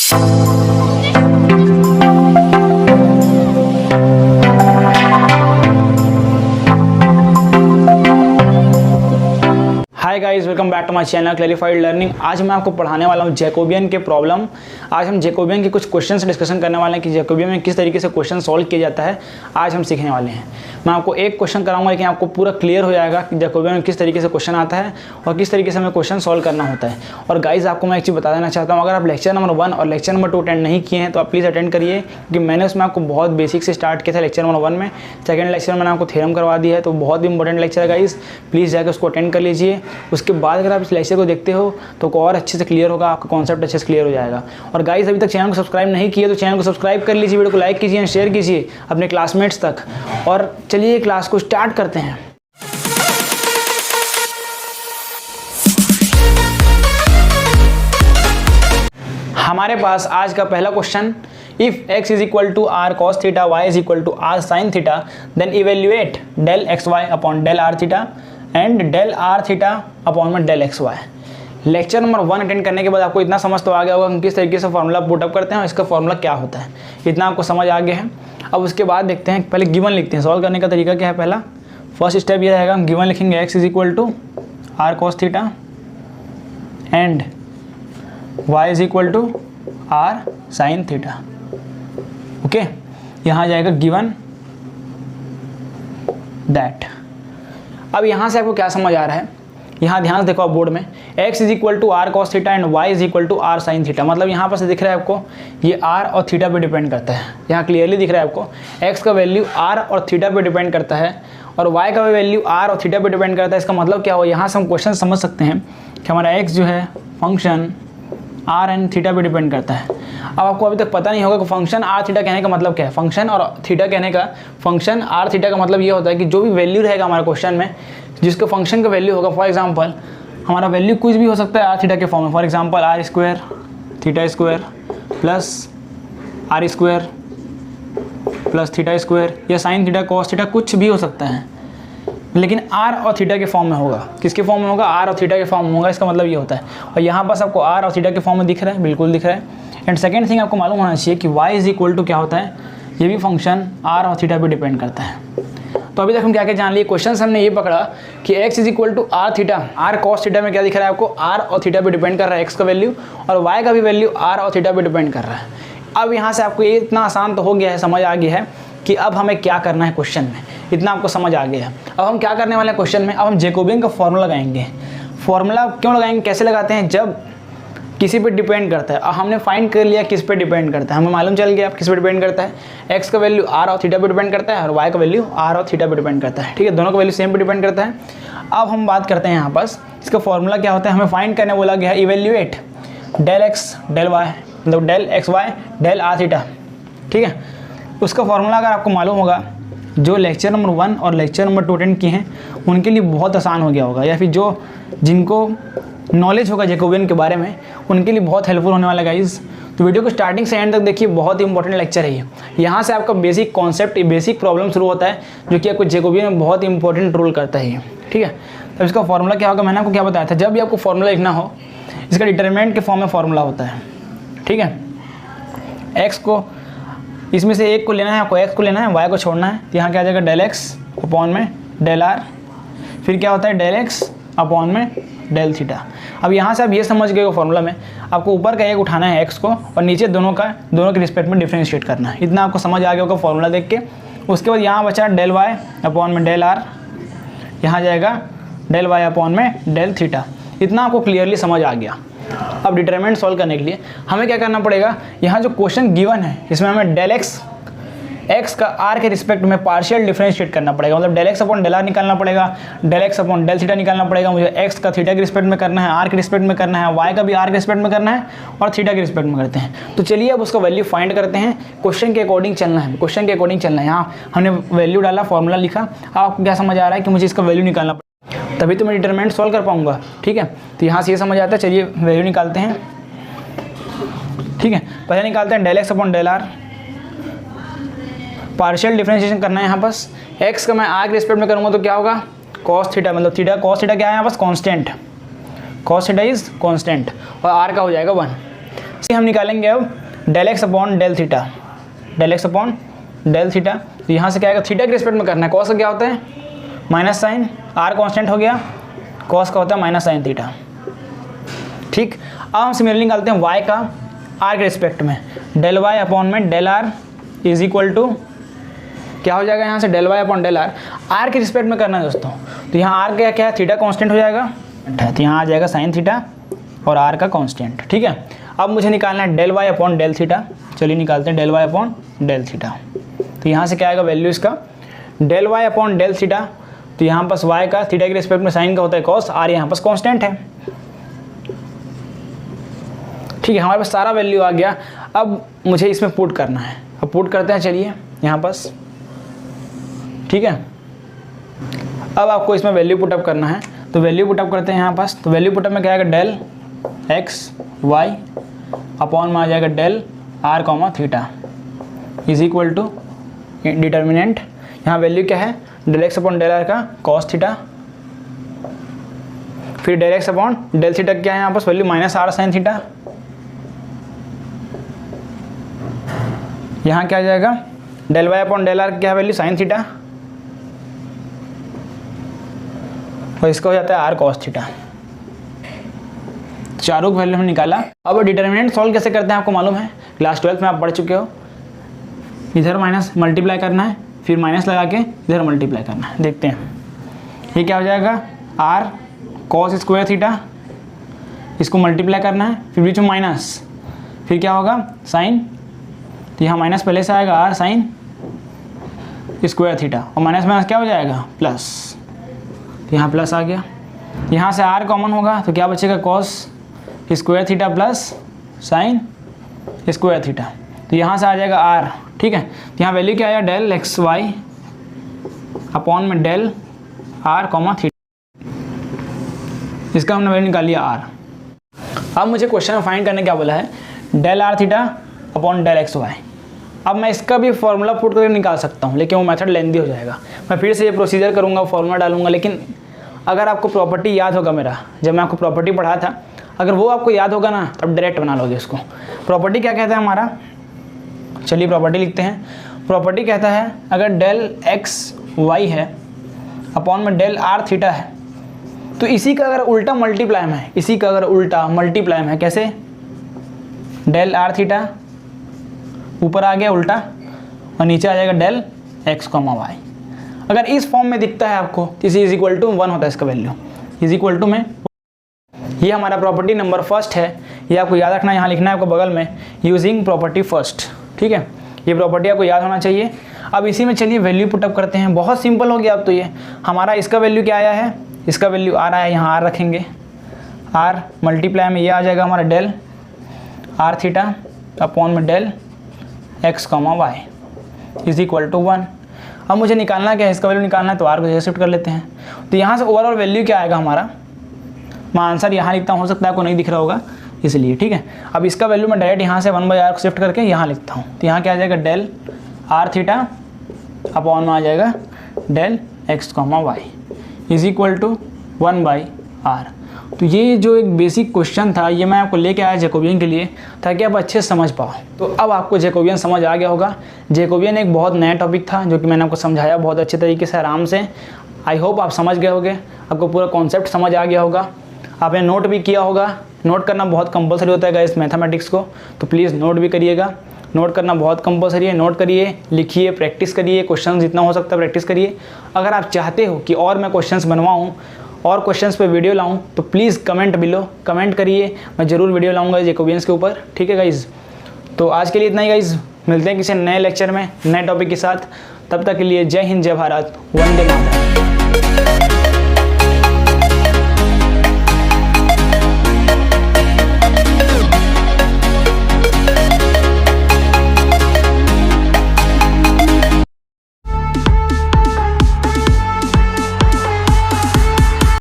Hi guys, welcome back to my channel clarified learning. आज मैं आपको पढ़ाने वाला हूँ जैकोबियन के प्रॉब्लम। आज हम जैकोबियन के कुछ क्वेश्चंस डिस्कशन करने वाले हैं कि जैकोबियन में किस तरीके से क्वेश्चन सॉल्व किया जाता है। आज हम सीखने वाले हैं। मैं आपको एक क्वेश्चन कराऊंगा, लेकिन आपको पूरा क्लियर हो जाएगा कि जैकोबियन में किस तरीके से क्वेश्चन आता है और किस तरीके से हमें क्वेश्चन सॉल्व करना होता है। और गाइस, आपको मैं एक चीज़ बता देना चाहता हूँ, अगर आप लेक्चर नंबर 1 और लेक्चर नंबर 2 अटेंड नहीं किए हैं तो आप प्लीज़ अटेंड करिए, क्योंकि मैंने उसमें आपको बहुत बेसिक से स्टार्ट किया था लेक्चर नंबर 1 में। सेकंड लेक्चर में मैंने आपको थ्योरम करवा दिया है, तो बहुत ही इंपॉर्टेंट लेक्चर है गाइस। प्लीज़ जाकर उसको अटेंड कर लीजिए। उसके बाद अगर आप इस लेक्चर को देखते हो तो और अच्छे से क्लियर होगा, आपका कॉन्सेप्ट अच्छे से क्लियर हो जाएगा। और गाइस, अभी तक चैनल को सब्सक्राइब नहीं किया तो चैनल को सब्सक्राइब कर लीजिए, वीडियो को लाइक कीजिए, शेयर कीजिए अपने क्लासमेट्स तक। और चलिए क्लास को स्टार्ट करते हैं। हमारे पास आज का पहला क्वेश्चन, if x is equal to r cos theta, y is equal to r sine theta, then evaluate del x y upon del r theta and del r theta upon में del x y. Lecture number 1 attend करने के बाद आपको इतना समझ तो आ गया होगा कि किस तरीके से फॉर्मूला पुटअप करते हैं और इसका फॉर्मूला क्या होता है। इतना आपको समझ आ गया है। अब उसके बाद देखते हैं, पहले गिवन लिखते हैं। सॉल्व करने का तरीका क्या है, पहला फर्स्ट स्टेप ये रहेगा, हम गिवन लिखेंगे x is equal to r cos theta and y is equal to r sine theta. Okay, यहाँ जाएगा गिवन दैट। अब यहाँ से आपको क्या समझ आ रहा है, यहाँ ध्यान से देखो आप बोर्ड में, x is equal to r cos theta and y is equal to r sine theta. मतलब यहाँ पर से दिख रहा है आपको, ये r और थीटा पे डिपेंड करता है। यहाँ क्लियरली दिख रहा है आपको, x का वैल्यू r और थीटा पे डिपेंड करता है और y का वैल्यू r और थीटा पे डिपेंड करता है। इसका मतलब क्या हो, यहाँ से हम क्वेश्चन समझ सकते हैं कि हमारा x जो है फंक्शन r एंड थीटा पे डिपेंड करता है। अब आपको अभी तक पता नहीं होगा कि फंक्शन आर थीटा कहने का मतलब क्या है। फंक्शन और थीटा कहने का, फंक्शन आर थीटा का मतलब ये होता है कि जो भी वैल्यू रहेगा हमारे क्वेश्चन में, जिसका फंक्शन का वैल्यू होगा, फॉर एग्जांपल हमारा वैल्यू कुछ भी हो सकता है आर थीटा के फॉर्म में। For example r square theta square plus r square plus theta square, या साइन थीटा कॉस थीटा, कुछ भी हो सकता है, लेकिन आर और थीटा के फॉर्म में होगा। किसके फॉर्म में होगा, आर और थीटा के फॉर्म में होगा। इसका मतलब ये होता है। और यहाँ पास आपको आर और थीटा के फॉर्म में दिख रहा है, बिल्कुल दिख रहा है। एंड सेकेंड थिंग आपको मालूम होना चाहिए कि y इज इक्वल टू क्या होता है, ये भी फंक्शन आर और थीटा पे डिपेंड करता है। तो अभी तक हम क्या क्या जान लिए, क्वेश्चन हमने ये पकड़ा कि x is equal to r theta, r cos theta में क्या दिख रहा है आपको, आर और थीटा पे डिपेंड कर रहा है x का वैल्यू, और y का भी वैल्यू आर और थीटा पे डिपेंड कर रहा है। अब यहाँ से आपको ये इतना आसान तो हो गया है, समझ आ गया है कि अब हमें क्या करना है क्वेश्चन में। इतना आपको समझ आ गया है। अब हम क्या करने वाले हैं क्वेश्चन में, अब हम जैकोबियन का फॉर्मूला लगाएंगे। फॉर्मूला क्यों लगाएंगे, कैसे लगाते हैं, जब किसी पे डिपेंड करता है। अब हमने फाइंड कर लिया किस पे डिपेंड करता है, हमें मालूम चल गया किस पे डिपेंड करता है। x का वैल्यू r और थीटा पे डिपेंड करता है और y का वैल्यू r और थीटा पे डिपेंड करता है। ठीक है, दोनों का वैल्यू सेम पे डिपेंड करता है। अब हम बात करते हैं यहाँ पास इसका फॉर्मूला क्या होता है। हमें फाइंड करने बोला गया है evaluate del x del y, मतलब del x y del r theta. ठीक है, उसका फॉर्मूला अगर आपको मालूम होगा, जो लेक्चर नंबर 1 और लेक्चर नंबर 2 अटेंड किए हैं उनके लिए बहुत आसान हो गया होगा, या फिर जो जिनको नॉलेज होगा जैकोबियन के बारे में उनके लिए बहुत हेल्पफुल होने वाला है गाइस। तो वीडियो को स्टार्टिंग से एंड तक देखिए, बहुत ही इंपॉर्टेंट लेक्चर है ये। यहाँ से आपका बेसिक कॉन्सेप्ट, बेसिक प्रॉब्लम शुरू होता है, जो कि आपको जैकोबियन में बहुत इंपॉर्टेंट रोल करता है ये। ठीक है, तो इसका फॉर्मूला क्या होगा, मैंने आपको क्या बताया था, जब भी आपको फॉर्मूला लिखना हो, इसका डिटरमिनेंट के फॉर्म में फॉर्मूला होता है। ठीक है, एक्स को इसमें से एक को लेना है, आपको एक्स को लेना है, वाई को छोड़ना है। तो यहाँ क्या आ जाएगा, डेल एक्स अपॉन में डेल आर, फिर क्या होता है डेल एक्स अपॉन में डेल थीटा। अब यहाँ से आप ये समझ गए हो फॉर्मूला में आपको ऊपर का एक उठाना है एक्स को और नीचे दोनों के रिस्पेक्ट में डिफ्रेंशिएट करना है। इतना आपको समझ आ गया होगा फॉर्मूला देख के। उसके बाद यहाँ बचा डेल वाई अपॉन में डेल आर, यहाँ जाएगा डेल वाई अपॉन में डेल थीटा। इतना आपको क्लियरली समझ आ गया। अब डिटरमिनेंट सॉल्व करने के लिए हमें क्या करना पड़ेगा, यहाँ जो क्वेश्चन गिवन है इसमें हमें डेल एक्स का आर के रिस्पेक्ट में पार्शियल डिफरेंशिएट करना पड़ेगा। मतलब del x upon del r निकालना पड़ेगा, del x upon del theta निकालना पड़ेगा। मुझे एक्स का थीटा के रिस्पेक्ट में करना है, आर के रिस्पेक्ट में करना है, वाई का भी आर के रिस्पेक्ट में करना है और थीटा के रिस्पेक्ट में करते हैं। तो चलिए अब उसका वैल्यू फाइंड करते हैं। क्वेश्चन के अकॉर्डिंग चलना है, क्वेश्चन के अकॉर्डिंग चलना है। यहाँ हमने वैल्यू डाला, फॉर्मूला लिखा। अब आपको क्या समझ आ रहा है कि मुझे इसका वैल्यू निकालना पड़ेगा, तभी तो मैं डिटरमिनेंट सॉल्व कर पाऊंगा। ठीक है, तो यहाँ से ये समझ आता है। चलिए वैल्यू निकालते हैं। ठीक है, पहले निकालते हैं del x upon del r, partial differentiation करना है। यहाँ पास एक्स का मैं आर के रिस्पेक्ट में करूँगा तो क्या होगा, कॉस थीटा, मतलब थीटा कॉस थीटा क्या है यहाँ पास, constant, cos theta is constant, और आर का हो जाएगा 1। हम निकालेंगे अब del x upon del theta, del x upon del theta. तो यहाँ से क्या आएगा, थीटा के रिस्पेक्ट में करना है। कॉस का क्या होता है माइनस साइन, आर कांस्टेंट हो गया, कॉस का होता है माइनस साइन थीटा। ठीक, अब हम सिमिलरली निकालते हैं वाई का आर के रिस्पेक्ट में, डेल वाई अपॉन में del r is equal to क्या हो जाएगा, यहाँ से del y upon del r के रिस्पेक्ट में करना है दोस्तों। तो यहाँ आर क्या क्या है, थीटा कांस्टेंट हो जाएगा, तो यहाँ आ जाएगा साइन थीटा और आर का कांस्टेंट। ठीक है, अब मुझे निकालना है del y upon del theta. चलिए निकालते हैं del y upon del theta. तो यहाँ से क्या आएगा वैल्यू इसका, del y upon del theta. तो यहाँ पास वाई का थीटा के रिस्पेक्ट में साइन का होता है कॉस, आर यहाँ पास कांस्टेंट है। ठीक है, हमारे पास सारा वैल्यू आ गया। अब मुझे इसमें पुट करना है, अब पुट करते हैं। चलिए यहाँ पास, ठीक है, अब आपको इसमें वैल्यू पुटअप करना है। तो वैल्यू पुटअप करते हैं यहाँ पास। तो वैल्यू पुटअप में क्या आएगा, डेल एक्स वाई अपॉन में आ जाएगा del r comma theta is equal to determinant, यहाँ वैल्यू क्या है, del x upon del r का कॉस थीटा, फिर del x upon del theta क्या है यहाँ पास value minus r sine theta. यहाँ क्या आ जाएगा, del y upon del r क्या वैल्यू साइन थीटा, और इसका हो जाता है आर कॉस थीटा। चारों की वैल्यू हमने निकाला। अब डिटर्मिनेंट सॉल्व कैसे करते हैं आपको मालूम है, क्लास 12 में आप पढ़ चुके हो। इधर माइनस मल्टीप्लाई करना है, फिर माइनस लगा के इधर मल्टीप्लाई करना है। देखते हैं ये क्या हो जाएगा, आर कॉस स्क्वायर थीटा, इसको मल्टीप्लाई करना है, फिर बीच में माइनस, फिर क्या होगा साइन। तो यहाँ माइनस पहले से आएगा आर साइन स्क्वायर थीटा, और माइनस माइनस क्या हो जाएगा प्लस, तो यहाँ प्लस आ गया। यहाँ से आर कॉमन होगा तो क्या बचेगा, cos square theta plus sine square theta. तो यहाँ से आ जाएगा आर। ठीक है, तो यहाँ वैल्यू क्या आया, डेल एक्स वाई अपॉन में डेल आर कॉमा थीटा, इसका हमने वैल्यू निकाल लिया आर। अब मुझे क्वेश्चन में फाइंड करने क्या बोला है, del r theta upon del x y. अब मैं इसका भी फॉर्मूला पुट करके निकाल सकता हूँ, लेकिन वो मेथड लेंदी हो जाएगा। मैं फिर से ये प्रोसीजर करूँगा, फॉर्मूला डालूंगा। लेकिन अगर आपको प्रॉपर्टी याद होगा, मेरा जब मैं आपको प्रॉपर्टी पढ़ाया था, अगर वो आपको याद होगा ना, तब डायरेक्ट बना लोगे उसको। प्रॉपर्टी क्या कहता है हमारा, चलिए प्रॉपर्टी लिखते हैं। प्रॉपर्टी कहता है अगर डेल एक्स वाई है अपॉन में डेल आर थीटा है, तो इसी का अगर उल्टा मल्टीप्लाइम है, इसी का अगर उल्टा मल्टीप्लाइम है, कैसे, डेल आर थीटा ऊपर आ गया उल्टा, और नीचे आ जाएगा डेल एक्स कॉमा वाई। अगर इस फॉर्म में दिखता है आपको, तो इसी इज इक्वल टू 1 होता है इसका वैल्यू, इज इक्वल टू में। ये हमारा प्रॉपर्टी नंबर फर्स्ट है, ये आपको याद रखना है, यहाँ लिखना है आपको बगल में, यूजिंग प्रॉपर्टी फर्स्ट। ठीक है, ये प्रॉपर्टी आपको याद होना चाहिए। अब इसी में चलिए वैल्यू पुटअप करते हैं, बहुत सिंपल हो गया। अब तो ये हमारा इसका वैल्यू क्या आया है, इसका वैल्यू आ रहा है, यहाँ आर रखेंगे, आर मल्टीप्लाई में ये आ जाएगा हमारा डेल आर थीटा अपॉन में del x comma y is equal to 1। अब मुझे निकालना क्या है, इसका वैल्यू निकालना है, तो आर को जैसे शिफ्ट कर लेते हैं। तो यहाँ से ओवरऑल वैल्यू क्या आएगा हमारा, मैं आंसर यहाँ लिखता हूँ, हो सकता है आपको नहीं दिख रहा होगा इसलिए। ठीक है, अब इसका वैल्यू मैं डायरेक्ट यहाँ से 1/r को शिफ्ट करके यहाँ लिखता हूँ। तो यहाँ क्या आ जाएगा, डेल आर थीटा अपॉन में आ जाएगा del x comma y is equal to 1/r। तो ये जो एक बेसिक क्वेश्चन था, ये मैं आपको लेके आया जैकोबियन के लिए, ताकि आप अच्छे से समझ पाओ। तो अब आपको जैकोबियन समझ आ गया होगा। जैकोबियन एक बहुत नया टॉपिक था, जो कि मैंने आपको समझाया बहुत अच्छे तरीके से, आराम से। आई होप आप समझ गए होंगे, आपको पूरा कॉन्सेप्ट समझ आ गया होगा। आपने नोट भी किया होगा, नोट करना बहुत कंपलसरी होता है गाइस मैथमेटिक्स को, तो प्लीज़ नोट भी करिएगा। नोट करना बहुत कंपलसरी है, नोट करिए, लिखिए, प्रैक्टिस करिए, क्वेश्चन जितना हो सकता है प्रैक्टिस करिए। अगर आप चाहते हो कि और मैं क्वेश्चंस बनवाऊँ और क्वेश्चंस पे वीडियो लाऊं, तो प्लीज़ कमेंट बिलो, कमेंट करिए, मैं ज़रूर वीडियो लाऊंगा जैकोबियंस के ऊपर। ठीक है गाइज़, तो आज के लिए इतना ही गाइज़, मिलते हैं किसी नए लेक्चर में नए टॉपिक के साथ। तब तक के लिए जय हिंद, जय भारत, वंदे मातरम।